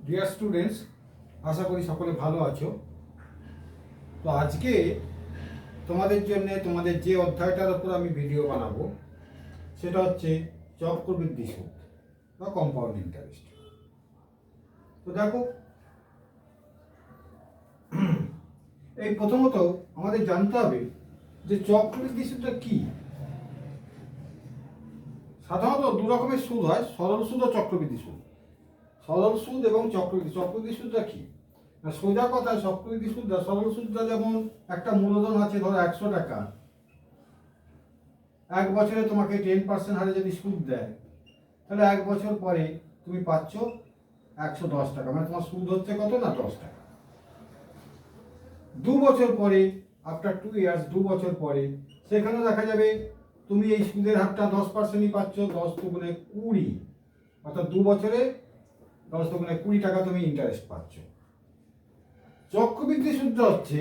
Dear students, আশা করি সকলে ভালো আছো। তো আজকে তোমাদের জন্য তোমাদের যে অধ্যায়টার উপর আমি ভিডিও বানাবো সেটা হচ্ছে চক্রবৃদ্ধি সুদ বা কম্পাউন্ড ইন্টারেস্ট। তো দেখো, এই প্রথমত আমাদের জানতে হবে যে চক্রবৃদ্ধি সুদটা কি। সাধারণত দু রকমের সুদ হয়, সরল সুদ ও চক্রবৃদ্ধি সুদ। সরল সুদ এবং চক্রবৃদ্ধি সুদটা কি? সোজা কথা, চক্রবৃদ্ধি সুদটা, সরল সুদটা যেমন একটা মূলধন আছে ধরো 100 টাকা, এক বছরে তোমাকে 10% হারে যদি সুদ দেয়, তাহলে এক বছর পরে তুমি পাচ্ছ 110 টাকা, মানে তোমার সুদ হচ্ছে কত না 10 টাকা। 2 বছর পরে, আফটার 2 ইয়ার্স, 2 বছর পরে সেখানে দেখা যাবে তুমি এই সুদের হারটা 10%ই পাচ্ছ, 10×2=20, অর্থাৎ 2 বছরে 10×20 টাকা তুমি ইন্টারেস্ট পাচ্ছ। চক্রবৃদ্ধি সুদটা হচ্ছে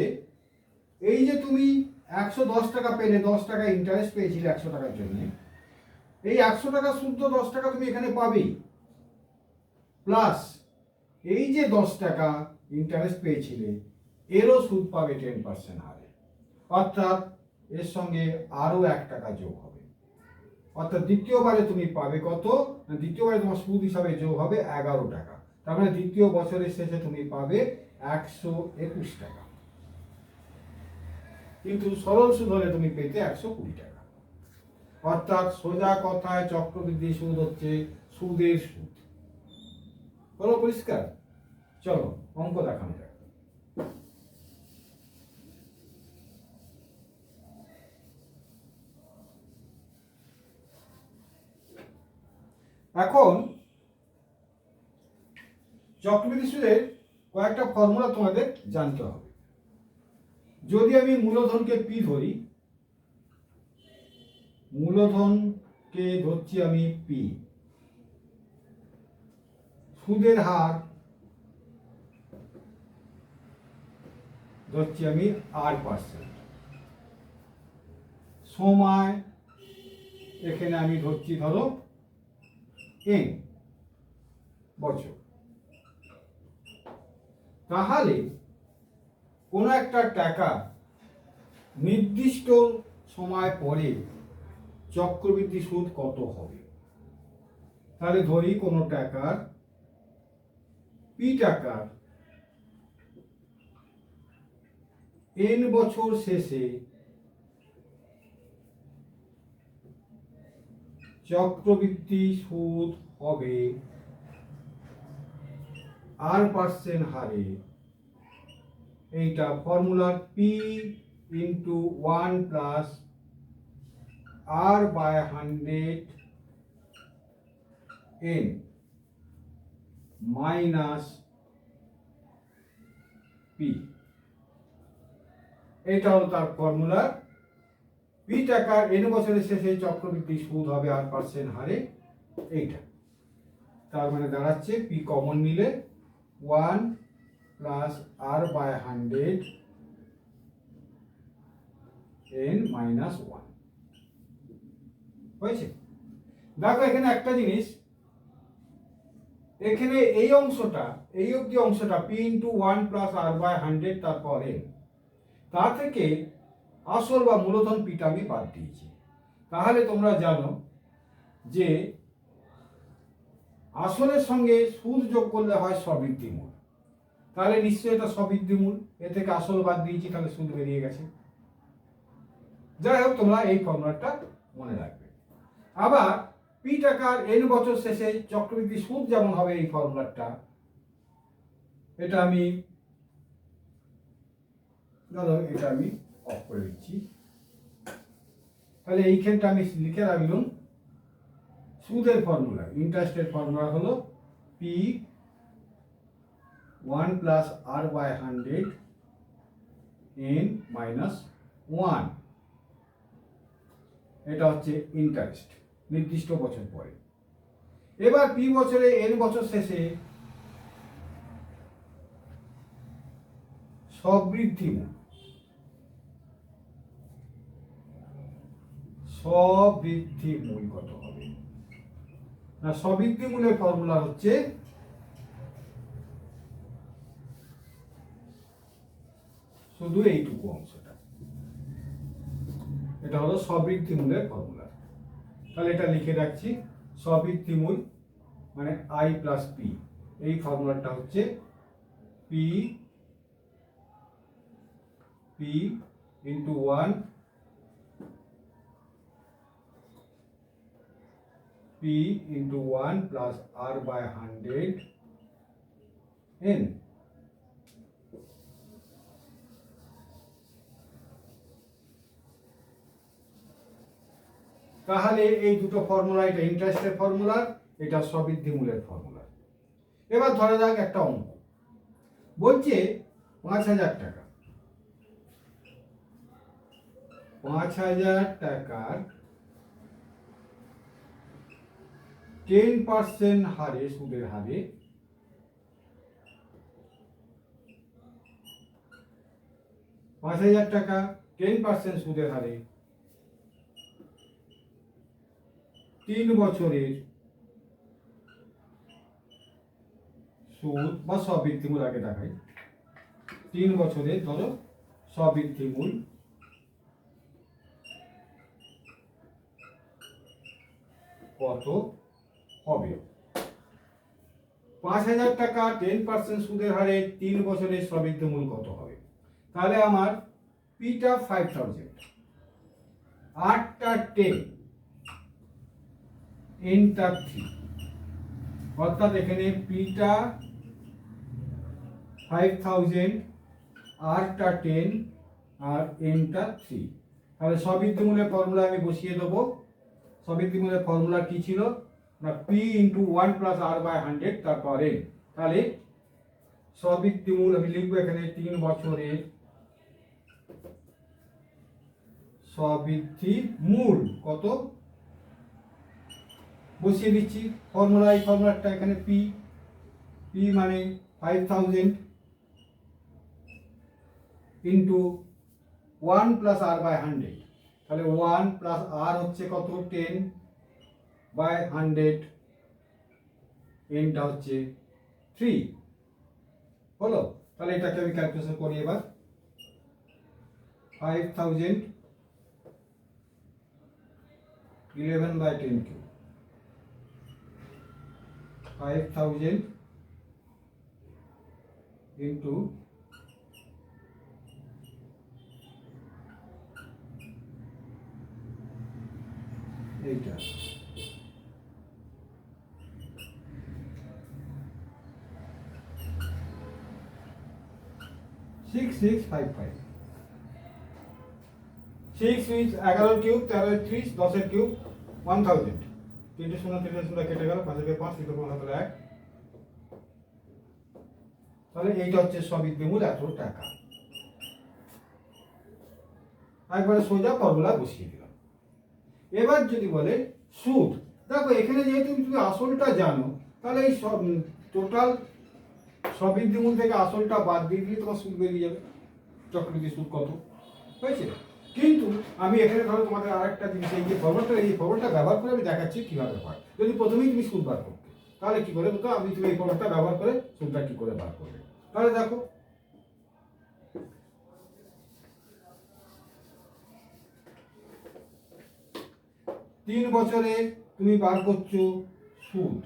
এই যে তুমি 110 টাকা পেলে, 10 টাকা ইন্টারেস্ট পেয়েছিলে 100 টাকার জন্য, এই 100 টাকা সুদ 10 টাকা তুমি এখানে পাবেই, প্লাস এই যে 10 টাকা ইন্টারেস্ট পেয়েছিলে এরও সুদ পাবে 10% হারে, অর্থাৎ এর সঙ্গে আরও 1 টাকা যোগ হবে। অর্থাৎ দ্বিতীয়বারে তুমি পাবে কত? দ্বিতীয়বারে তোমার সুদ হিসাবে যোগ হবে 11 টাকা। তার মানে দ্বিতীয় বছরের শেষে তুমি পাবে 121 টাকা। কিন্তু সরল সুদ হলে তুমি পেতে 120 টাকা। অর্থাৎ সোজা কথায় চক্রবৃদ্ধি সুদ হচ্ছে সুদের সুদ। বলো পরিষ্কার? চলো অঙ্ক দেখানো যাক। এখন চক্রবৃদ্ধি সুদের কয়েকটা ফর্মুলা তোমাদের জানতে হবে। যদি আমি মূলধনকে পি ধরি, মূলধনকে ধরছি আমি পি, সুদের হার ধরছি আমি R%, সময় এখানে আমি ধরছি ধরো N বছর। তাহলে কোনো একটা টাকা নির্দিষ্ট সময় পরে চক্রবৃদ্ধি সুদ কত হবে? তাহলে ধরি কোনো টাকার পি টাকার N বছর শেষে চক্রবৃদ্ধি সুদ হবে R% হারে। এইটা formula P × 1 + R/100 N - P। এটা হলো তার ফর্মুলা। পি টাকার N বছরের শেষে চক্রবৃদ্ধি সুদ হবে R% হারে, এইটা। তার মানে দাঁড়াচ্ছে পি কমন নিলে 1 + R/100 N - 1 হয়েছে। দেখো এখানে একটা জিনিস, এখানে এই অংশটা, এই অবধি অংশটা P × 1 + R/100 তারপর N, তা থেকে আসল বা মূলধন পিটা আমি বাদ দিয়েছি। তাহলে তোমরা জানো যে আসলের সঙ্গে সুদ যোগ করলে হয় স্ববৃদ্ধিমূল, তাহলে নিশ্চয়ই এটা স্ববৃদ্ধিমূল। এ থেকে আসল বাদ দিয়েছি, তাহলে সুদ বেরিয়ে গেছে। যাই হোক, তোমরা এই ফর্মুলাটা মনে রাখবে। আবার পি টাকার N বছর শেষে চক্রবৃদ্ধি সুদ যেমন হবে, এই ফর্মুলাটা, এটা আমি অফ করে দিচ্ছি। তাহলে এইখানটা আমি লিখে রাখলাম সুদের ফর্মুলা, ইন্টারেস্টের ফর্মুলা হলো P 1 + R/100 N - 1। এটা হচ্ছে ইন্টারেস্ট নির্দিষ্ট বছর পরে। এবার পি বছরে N বছর শেষে স্ববৃদ্ধিমূল, স্ববৃদ্ধিমূল কত হবে না? স্ববৃদ্ধিমূলের ফর্মুলা হচ্ছে শুধু এইটুকু অংশটা। এটা হলো সবৃদ্ধিমূলের ফর্মুলা। তাহলে এটা লিখে রাখছি, সবৃদ্ধিমূল মানে আই প্লাস পি। এই ফর্মুলাটা হচ্ছে P P into 1 P into 1 plus R by 100 N. তাহলে এই দুটো ফর্মুলা, এটা ইন্টারেস্টের ফর্মুলা, এটা সবৃদ্ধিমূলের ফর্মুলা। এবার ধরা যাক একটা অঙ্ক বলছে 5,000 টাকা, 5,000 টাকার 10% হারে, সুদের হারে 5,000 টাকা 10% সুদের হারে 3 বছরের সুদ বা সবৃদ্ধিমূল আগে দেখাই। 3 বছরের ধরো সবৃদ্ধিমূল কত হবে? 5,000 টাকা 10% সুদের হারে 3 বছরের সবৃদ্ধিমূল কত হবে? তাহলে আমার পিটা 5,000, আরটা 10, এনটা 3, অর্থাৎ এখানে পিটা 5,000, আরটা 10 আর এনটা 3। তাহলে সবৃদ্ধিমূলের ফর্মুলা আমি বসিয়ে দেবো। সবৃদ্ধিমূলের ফর্মুলা কি ছিল না, P into 1 plus R by 100 তারপর এন। তাহলে সবৃদ্ধিমূল আমি লিখবো এখানে 3 বছরের সবৃদ্ধি মূল কত বসিয়ে দিচ্ছি ফর্মুলা। এই ফর্মুলাটা এখানে পি, পি মানে 5,000 ইন্টু 1 প্লাস আর বাই 100। তাহলে 1 প্লাস আর হচ্ছে কত 10 বাই 100, এনটা হচ্ছে 3 হলো। তাহলে এটাকে আমি ক্যালকুলেশন করি এবার। 5,000 11 বাই 10 কিউব, 5,000 ইন্টু এইটা 6655, 6 11 কিউব 13 30 10 কিউব 1000, 3 শূন্য 3 শূন্য কেটে গেল, 5 5 3 5 1। তাহলে এইটা হচ্ছে সবৃদ্ধিমূল এত টাকা। একবারে সোজা ফর্মুলা বসিয়ে দিলাম। এবার যদি বলে সুদ, দেখো এখানে যেহেতু তুমি আসলটা জানো, তাহলে এই সব টোটাল সবৃদ্ধিমূল থেকে আসলটা বাদ দিয়ে দিলে তোমার সুদ বেরিয়ে যাবে, চক্রবৃদ্ধি সুদ কত হয়েছে। কিন্তু আমি এখানে ধরো তোমাদের আরেকটা জিনিস, এই যে ফর্মুলাটা ব্যবহার করে আমি দেখাচ্ছি কিভাবে হয়। যদি প্রথমেই তুমি সুদ বার করতে, তাহলে কি করে বলতো, আমি তুমি এই ফর্মুলাটা ব্যবহার করে সুদটা কি করে বার করবে। তাহলে দেখো তিন বছরে তুমি বার করছো সুদ,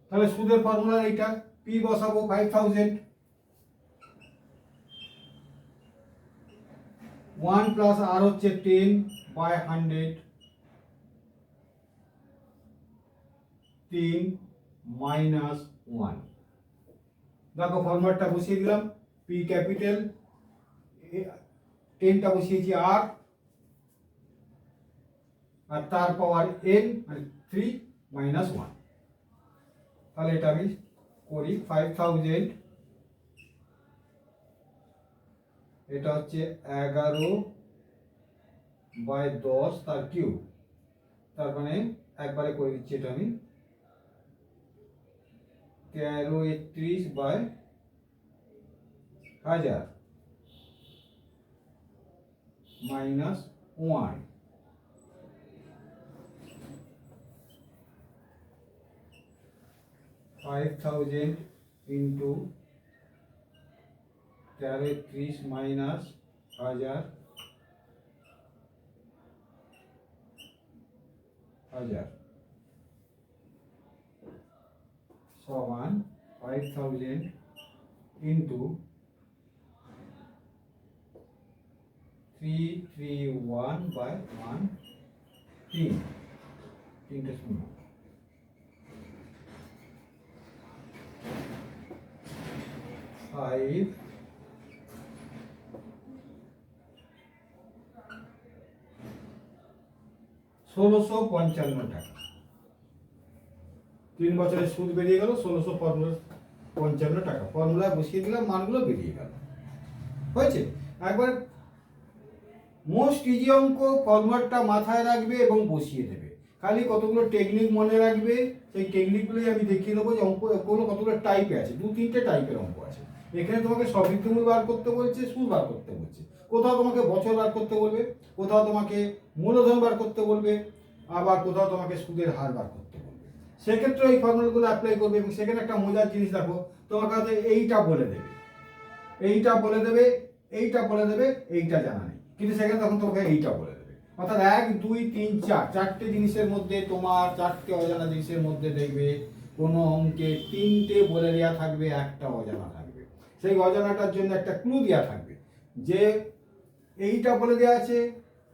তাহলে সুদের ফর্মুলা এইটা, পি বসাবো 5,000, 1 প্লাস আর হচ্ছে 10 বাই 100, 3 মাইনাস 1। দেখো ফর্মুলাটা বসিয়ে দিলাম, পি ক্যাপিটাল, 10টা বসিয়েছি আর তার পাওয়ার এন মানে 3 মাইনাস 1। তাহলে এটা আমি করি 5,000, এটা হচ্ছে 11 বাই 10 তার কিউব, তার মানে একবারে করে দিচ্ছি এটা আমি 13 31 বাই 1000 মাইনাস 1। $5,000 into 1330 মাইনাস 1000 সমান 5000 ইন্টু 331/1 তিনটে শূন্য 5 1655 টাকা। 3 বছরের সুদ বেরিয়ে গেল 1655 টাকা। ফর্মুলায় বসিয়ে দিলাম, মানগুলো বেরিয়ে গেল। হয়েছে? একবার মোস্ট ইজি অঙ্ক, ফর্মুলাটা মাথায় রাখবে এবং বসিয়ে দেবে। খালি কতগুলো টেকনিক মনে রাখবে, সেই টেকনিকগুলোই আমি দেখিয়ে দেবো যে অঙ্কগুলো কতগুলো টাইপে আছে। 2-3টে টাইপের অঙ্ক আছে। এখানে তোমাকে সবৃদ্ধিমূল বার করতে বলছে, সুদ বার করতে বলছে। কোথাও তোমাকে বছর বার করতে বলবে, কোথাও তোমাকে মূলধন বার করতে বলবে, আবার কোথাও তোমাকে সুদের হার বার করতে বলবে। সেক্ষেত্রে এই ফর্মুলাগুলো অ্যাপ্লাই করবে। এবং সেখানে একটা মজার জিনিস দেখো, তোমার কাছে এইটা বলে দেবে, এইটা বলে দেবে, এইটা বলে দেবে, এইটা জানা নেই, কিন্তু সেখানে তখন তোমাকে এইটা বলে দেবে। অর্থাৎ 1 2 3 4 চারটে জিনিসের মধ্যে, তোমার চারটে অজানা জিনিসের মধ্যে দেখবে কোনো অঙ্কে 3টে বলে দেওয়া থাকবে, একটা অজানা থাকবে। সেই অজানাটার জন্য একটা ক্লু দেওয়া থাকবে যে এইটা বলে দেওয়া আছে,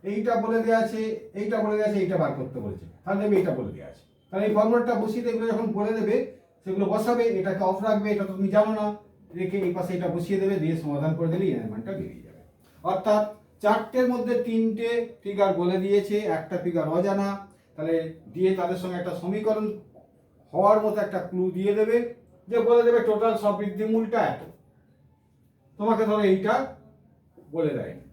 এইটা বলে দেওয়া আছে, এইটা বলে দেওয়া আছে, এইটা বার করতে বলেছে, তাহলে দেখবে এইটা বলে দেওয়া আছে। তাহলে এই ফর্মুলাটা বসিয়ে দেখবে, যখন বলে দেবে সেগুলো বসাবে, এটাকে অফ রাখবে, এটা তো তুমি জানো না, রেখে এই পাশে এটা বসিয়ে দেবে, দিয়ে সমাধান করে দিলে এর মানটা বেরিয়ে যাবে। অর্থাৎ চারটের মধ্যে 3টে ফিগার বলে দিয়েছে, একটা ফিগার অজানা, তাহলে দিয়ে তাদের সঙ্গে একটা সমীকরণ হওয়ার মতো একটা ক্লু দিয়ে দেবে, যে বলে দেবে টোটাল সবৃদ্ধিমূলটা এত। তোমাকে ধরো এইটা বলে দেয়নি,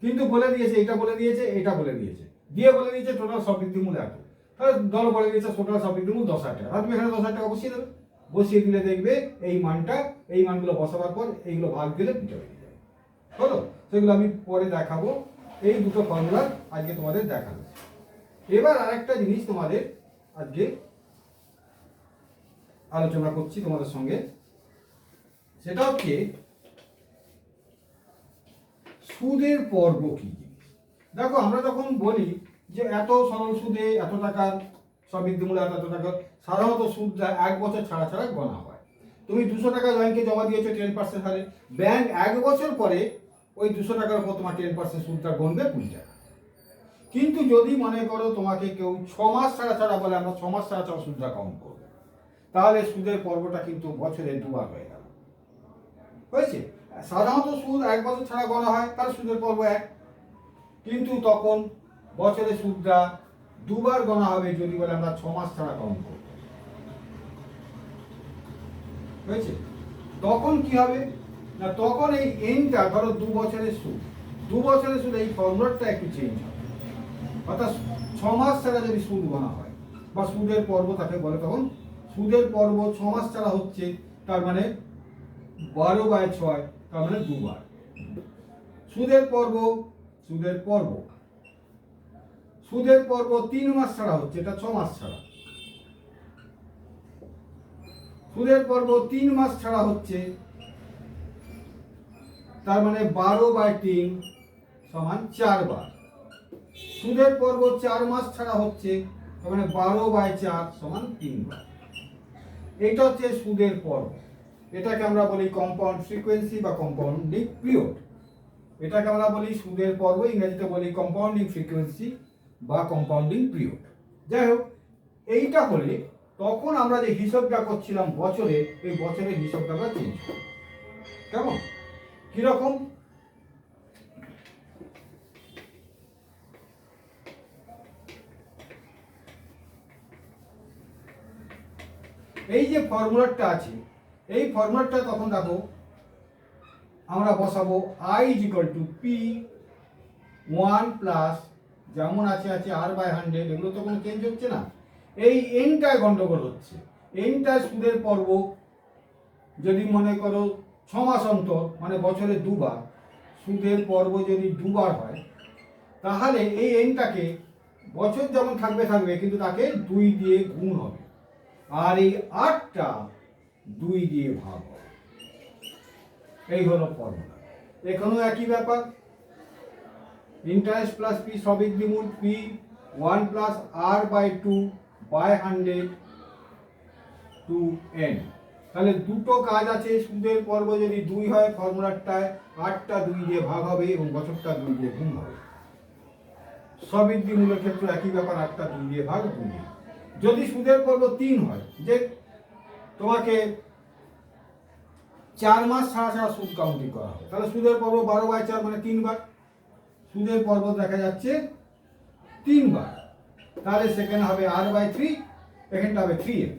কিন্তু বলে দিয়েছে, এইটা বলে দিয়েছে, এটা বলে দিয়েছে, দিয়ে বলে দিয়েছে টোটাল সবৃদ্ধিমূল এত। তাহলে ধরো বলে দিয়েছে টোটাল সবৃদ্ধিমূল 10,000 টাকা, তুমি এখানে 10,000 টাকা বসিয়ে দেবে। বসিয়ে দিলে দেখবে এই মানটা, এই মানগুলো বসাবার পর এইগুলো ভাগ দিলে দুটো বেরিয়ে যাবে। হলো? সেগুলো আমি পরে দেখাবো। এই দুটো ফর্মুলা আজকে তোমাদের দেখাবো। এবার আরেকটা জিনিস তোমাদের আজকে আলোচনা করছি তোমাদের সঙ্গে, সেটা হচ্ছে সুদের পর্ব কি জিনিস। দেখো, আমরা যখন বলি যে এত সরল সুদে এত টাকার সবৃদ্ধিমূল এত টাকা, সাধারণত সুদটা 1 বছর ছাড়া ছাড়া গণা হয়। তুমি 200 টাকা ব্যাংকে জমা দিয়েছো 10% হারে, ব্যাংক 1 বছর পরে ওই 200 টাকার উপর তোমার 10% সুদটা গণবে 20 টাকা। কিন্তু যদি মনে করো তোমাকে কেউ 6 মাস ছাড়া ছাড়া বলে, আমরা 6 মাস ছাড়া ছাড়া সুদটা কাউন্ট করবো, তাহলে সুদের পর্বটা কিন্তু বছরে দুবার হয়ে গেল। হয়েছে? সাধারণত সুদ 1 বছর ছাড়া গণা হয়, তার সুদের পর্ব 1, কিন্তু তখন বছরে সুদটা দুবার গণা হবে যদি বলে আমরা 6 মাস ছাড়া কাউন্ট করব। হয়েছে? তখন কি হবে না, তখন এই এনটা ধরো 2 বছরের সুদ, 2 বছরের সুদ, এই ফর্মুলাটা একটু চেঞ্জ হবে। অর্থাৎ 6 মাস ছাড়া যদি সুদ গণা হয় বা সুদের পর্ব তাকে বলে, তখন সুদের পর্ব 6 মাস ছাড়া হচ্ছে, তার মানে 12/6, তার মানে দুবার। সুদের পর্ব, সুদের পর্ব, সুদের পর্ব 3 মাস ছাড়া হচ্ছে, এটা 6 মাস ছাড়া। সুদের পর্ব 3 মাস ছাড়া হচ্ছে, তার মানে 12/3 সমান 4 বার। সুদের পর্ব 4 মাস ছাড়া হচ্ছে, তার মানে 12/4 সমান 3 বার। এটা হচ্ছে সুদের পর্ব। এটাকে আমরা বলি কম্পাউন্ড ফ্রিকোয়েন্সি বা কম্পাউন্ডিং পিরিয়ড। এটাকে আমরা বলি সুদের পর্ব, ইংরেজিতে বলি কম্পাউন্ডিং ফ্রিকোয়েন্সি বা কম্পাউন্ডিং পিরিয়ড। যাই হোক, এইটা হলে তখন আমরা যে হিসাবটা করছিলাম বছরে, এই বছরের হিসাবটা আমরা চেঞ্জ করি। কেমন? কিরকম? এই যে ফর্মুলাটা আছে, এই ফর্মুলাটা তখন দেখো আমরা বসাবো I = P1 প্লাস, যেমন আছে আছে R/100, এগুলো তো কোনো চেঞ্জ হচ্ছে না। এই এনটায় গন্ডগোল হচ্ছে, এনটা সুদের পর্ব যদি মনে করো 6 মাস অন্তর, মানে বছরে দুবার, সুদের পর্ব যদি দুবার হয়, তাহলে এই এনটাকে বছর যেমন থাকবে থাকবে, কিন্তু তাকে 2 দিয়ে গুণ হবে, আর এই 8টা 2 দিয়ে ভাগ হবে। এই হলো ফর্মুলা। এখানেও একই ব্যাপার, ইন্টারেস্ট প্লাস পি সবৃদ্ধিমূল P 1 plus R by 2 by 100 to N. তাহলে দুটো কাজ আছে, সুদের পর্ব যদি 2 হয় ফর্মুলাটায় 8টা 2 দিয়ে ভাগ হবে এবং বছরটা 2 দিয়ে গুণ হবে। সবৃদ্ধিমূলের ক্ষেত্রে একই ব্যাপার, 8টা 2 দিয়ে ভাগ 2 দিয়ে। যদি সুদের পর্ব 3 হয়, যে তোমাকে 4 মাস ছাড়া ছাড়া সুদ কাউন্টিং করা হবে, তাহলে সুদের পর্ব 12/4 মানে 3 বার। সুদের পর্ব দেখা যাচ্ছে 3 বার, তাহলে সেখানে হবে r/3, এখানটা হবে 3n,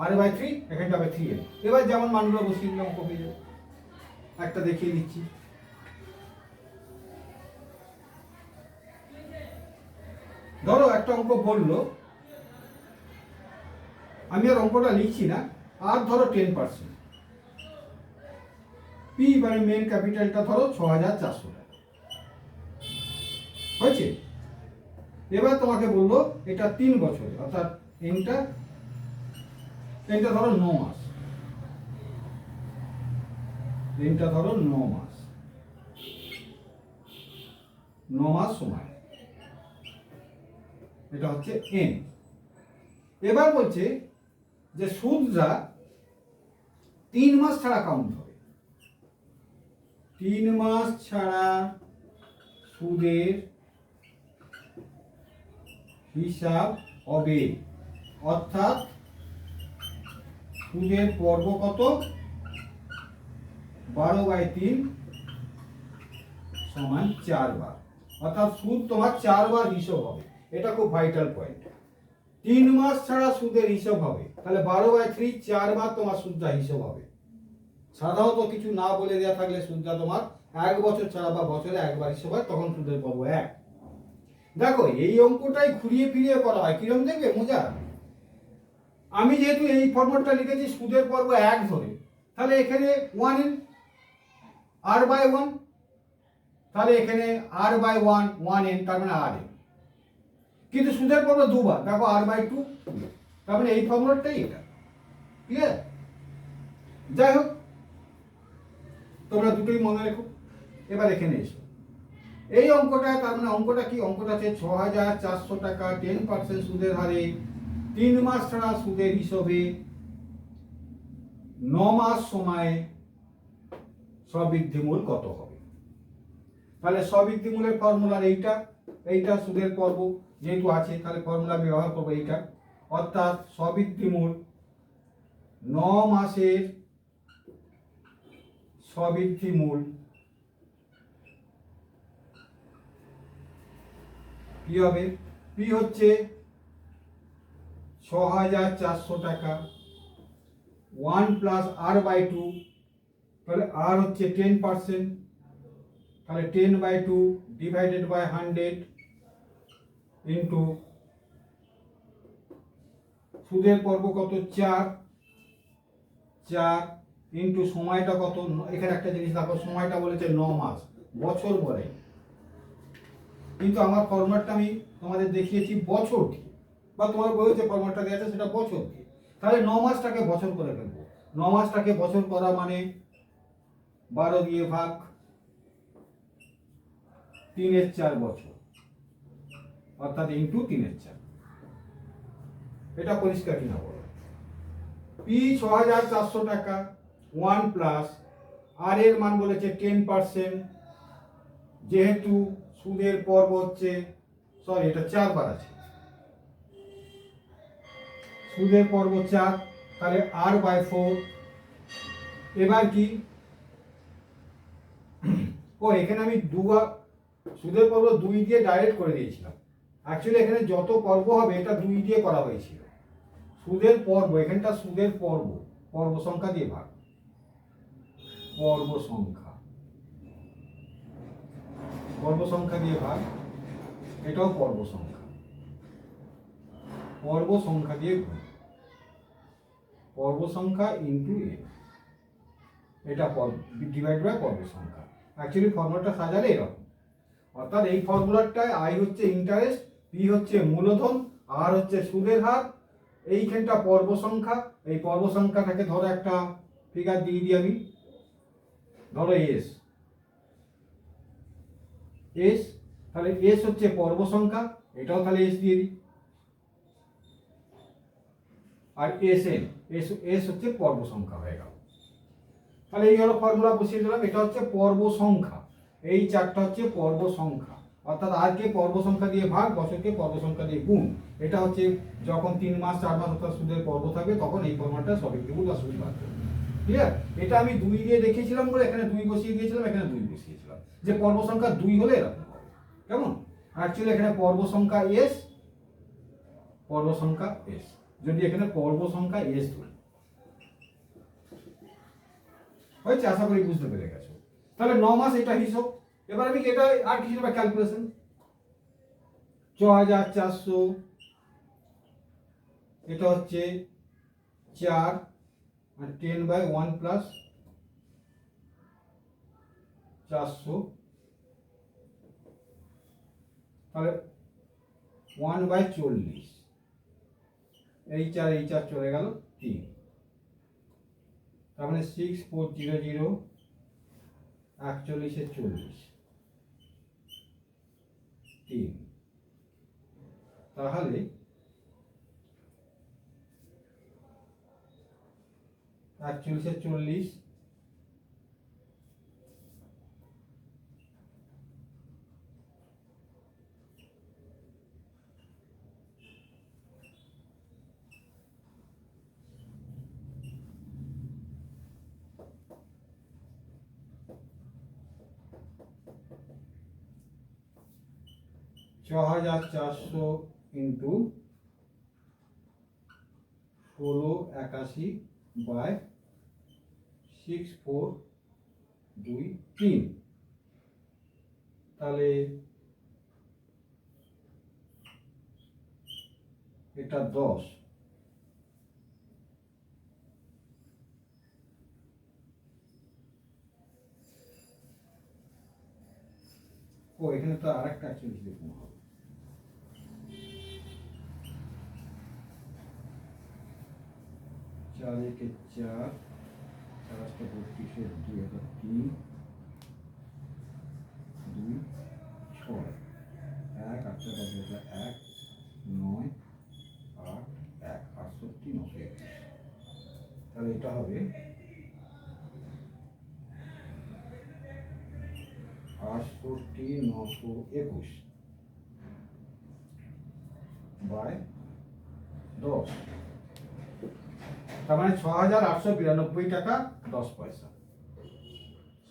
r/3 এখানটা হবে 3n। এবার যেমন মানগুলো বসিয়ে দিলাম, অঙ্ক হয়ে যাবে। একটা দেখিয়ে দিচ্ছি। ধরো একটা অঙ্ক বললো, আমি আর অঙ্কটা লিখছি না, আর ধরো 10%, পি মানে মেন ক্যাপিটালটা ধরো 6400 টাকা হয়েছে। এবার তোমাকে বললো এটা 3 বছরে, অর্থাৎ এটা ধরো 9 মাস, এটা ধরো 9 মাস, 9 মাস সময়, এটা হচ্ছে এন। এবার বলছে যে সুদটা 3 মাস ছাড়া কাউন্ট হবে, 3 মাস ছাড়া সুদের হিসাব হবে, অর্থাৎ সুদের পর্ব কত, 12/3 সমান 4 বার, অর্থাৎ সুদ তোমার 4 বার হিসাব হবে। এটা খুব ভাইটাল পয়েন্ট। 3 মাস ছাড়া সুদের হিসাব হবে, তাহলে 12/3 4 বার তোমার সুদটা হিসাব হবে। সাধারণত কিছু না বলে দেওয়া থাকলে সুদটা তোমার 1 বছর ছাড়া বা বছরে একবার হিসাব হয়, তখন সুদের পর্ব 1। দেখো এই অঙ্কটাই ঘুরিয়ে ফিরিয়ে করা হয়, কিরকম দেখবে মজা। আমি যেহেতু এই ফর্মুলাটা লিখেছি সুদের পর্ব 1 ধরে, তাহলে এখানে 1n, r/1, তাহলে এখানে r/1 1n, তার মানে rn। কিন্তু সুদের পর্ব 2 বার, দেখো r/2, তার মানে এই ফর্মুলাটাই এটা। ক্লিয়ার? যাই হোক, তোমরা দুটোই মনে রেখো। এবার এখানে এসো, এই অঙ্কটা, তার মানে অঙ্কটা কি, অঙ্কটা আছে 6400 টাকা 10% সুদের হারে 3 মাস ছাড়া সুদের হিসাবে 9 মাস সময়ে সবৃদ্ধিমূল কত হবে। তাহলে সবৃদ্ধিমূলের ফর্মুলার এইটা সুদের পর্ব যেহেতু আছে, তাহলে ফর্মুলা ব্যবহার করবো এইটা, অর্থাৎ সবৃদ্ধিমূল 9 মাসের সবৃদ্ধিমূল কি হবে, পি হচ্ছে 6400 টাকা 1 প্লাস r/2, তাহলে আর হচ্ছে 10%, তাহলে 10/2 ডিভাইডেড বাই 100 ইন্টু সুদের পর্ব কত 4 ইন্টু সময়টা কত, এখানে একটা জিনিস দেখো, সময়টা বলেছে 9 মাস, বছর বলে, কিন্তু আমার ফরম্যাটটা আমি তোমাদের দেখিয়েছি বছর দিয়ে, বা তোমার বইয়ে যে ফরম্যাটটা দেওয়া আছে সেটা বছর দিয়ে। তাহলে 9 মাসটাকে বছর করে ফেলবো। 9 মাসটাকে বছর করা মানে 12 দিয়ে ভাগ, 3/4 বছর, অর্থাৎ ইন্টু 3/4। এটা পরিষ্কার কিনা বলো। পি 6400 টাকা 1 প্লাস আর এর মান বলেছে 10%, যেহেতু সুদের পর্ব হচ্ছে, সরি এটা 4 বার আছে, সুদের পর্ব 4, তাহলে r/4। এবার কি, ও এখানে আমি সুদের পর্ব 2 দিয়ে ডাইরেক্ট করে দিয়েছিলাম। অ্যাকচুয়ালি এখানে যত পর্ব হবে এটা 2 দিয়ে করা হয়েছিল। সুদের পর্ব, এখানটা সুদের পর্ব সংখ্যা দিয়ে ভাগ, পর্ব সংখ্যা দিয়ে ভাগ, এটাও পর্ব সংখ্যা দিয়ে গুণ, পর্ব সংখ্যা ইন্টু এ, এটা ডিভাইড বাই পর্ব সংখ্যা। অ্যাকচুয়ালি ফর্মুলাটা সাজালে এরকম, অর্থাৎ এই ফর্মুলাটায় আই হচ্ছে ইন্টারেস্ট, পি হচ্ছে মূলধন, আর হচ্ছে সুদের হার, এইখানটা পর্ব সংখ্যা। এই পর্ব সংখ্যাটাকে ধরো একটা ফিগার দিয়ে দিই আমি, ধরো এস, এস তাহলে এস হচ্ছে পর্ব সংখ্যা, এটাও তাহলে এস দিয়ে দিই। আর এস এন, এস এস হচ্ছে পর্ব সংখ্যা হয়ে গেল। তাহলে এই হলো ফর্মুলা বসিয়ে দিলাম, এটা হচ্ছে পর্ব সংখ্যা, এই চারটা হচ্ছে পর্ব সংখ্যা, অর্থাৎ আজকে পর্ব সংখ্যা দিয়ে ভাগ, বছরকে পর্ব সংখ্যা দিয়ে গুণ। এটা হচ্ছে যখন 3 মাস 4 মাস অর্থাৎ সুদের পর্ব থাকবে তখন এই ফর্মুলাটা সঠিক বা সুদ বার করবে। ক্লিয়ার? এটা আমি 2 দিয়ে দেখিয়েছিলাম বলে এখানে 2 বসিয়ে দিয়েছিলাম, এখানে 2 বসিয়েছিলাম, যে পর্ব সংখ্যা 2 হলে এরকম হবে। কেমন? অ্যাকচুয়ালি এখানে পর্ব সংখ্যা এস, পর্ব সংখ্যা এস, যদি এখানে পর্ব সংখ্যা এস ধরি, হয়েছে? আশা করি বুঝতে পেরে গেছো। তাহলে 9 মাস এটা হিসাব। এবার আমি এটা আর কিছু না, ক্যালকুলেশন 6400, এটা হচ্ছে 4 আর 10/1 প্লাস 400, তাহলে 1/40, এই 4 চলে গেল 3, তার মানে 6400 41 40 3, তাহলে 41 40 6400 ইন্টু 1681/6423, তাহলে এটা 10, ও এখানে তো আরেকটা অ্যাকচুয়ালি দেখুন হবে, 4 একে 4, 4 8 32 2 3 2 6 1 8 1 9 8 1 68 921, তাহলে এটা হবে 68,921/10, তার মানে 6892 টাকা 10 পয়সা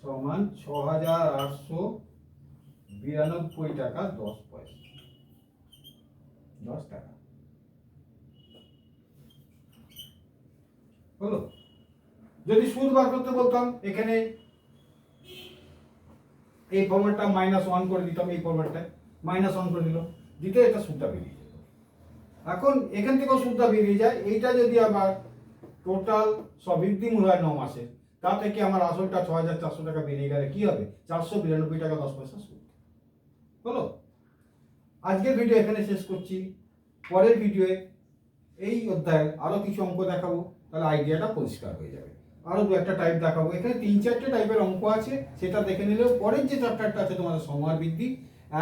সমান 6892 টাকা 10 পয়সা, 10 টাকা হলো। যদি সুদ বার করতে বলতাম এখানে এই ফরম্যাটটা -1 করে দিতাম, এই ফরম্যাটটায় -1 করে দিলাম, দিতে এটা সুদটা বেরিয়ে যেত। এখন এখান থেকেও সুদটা বেরিয়ে যায়, এইটা যদি আবার টোটাল স্ববৃদ্ধিমূল হয় 9 মাসে, তা থেকে আমার আসলটা 6400 টাকা বেরিয়ে গেলে কি হবে? 492 টাকা 10 পয়সা সুদ হলো। আজকের ভিডিও এখানে শেষ করছি, পরের ভিডিওয়ে এই অধ্যায়ে আরো কিছু অঙ্ক দেখাবো, তাহলে আইডিয়াটা পরিষ্কার হয়ে যাবে। আরো 2-একটা টাইপ দেখাবো, এখানে 3-4টে টাইপের অঙ্ক আছে, সেটা দেখে নিলেও পরের যে চ্যাপ্টারটা আছে তোমাদের সময় বৃদ্ধি,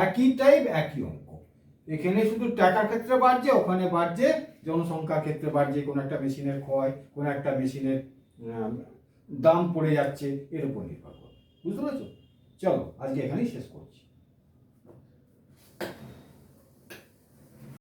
একই টাইপ একই অঙ্ক, এখানে শুধু টাকার ক্ষেত্রে বাড়ছে, ওখানে বাড়ছে জনসংখ্যার ক্ষেত্রে বাড়ছে, কোনো একটা মেশিনের ক্ষয়, কোনো একটা মেশিনের দাম পড়ে যাচ্ছে, এর উপর নির্ভর করে। বুঝতে পারছো? চলো আজকে এখানেই শেষ করছি।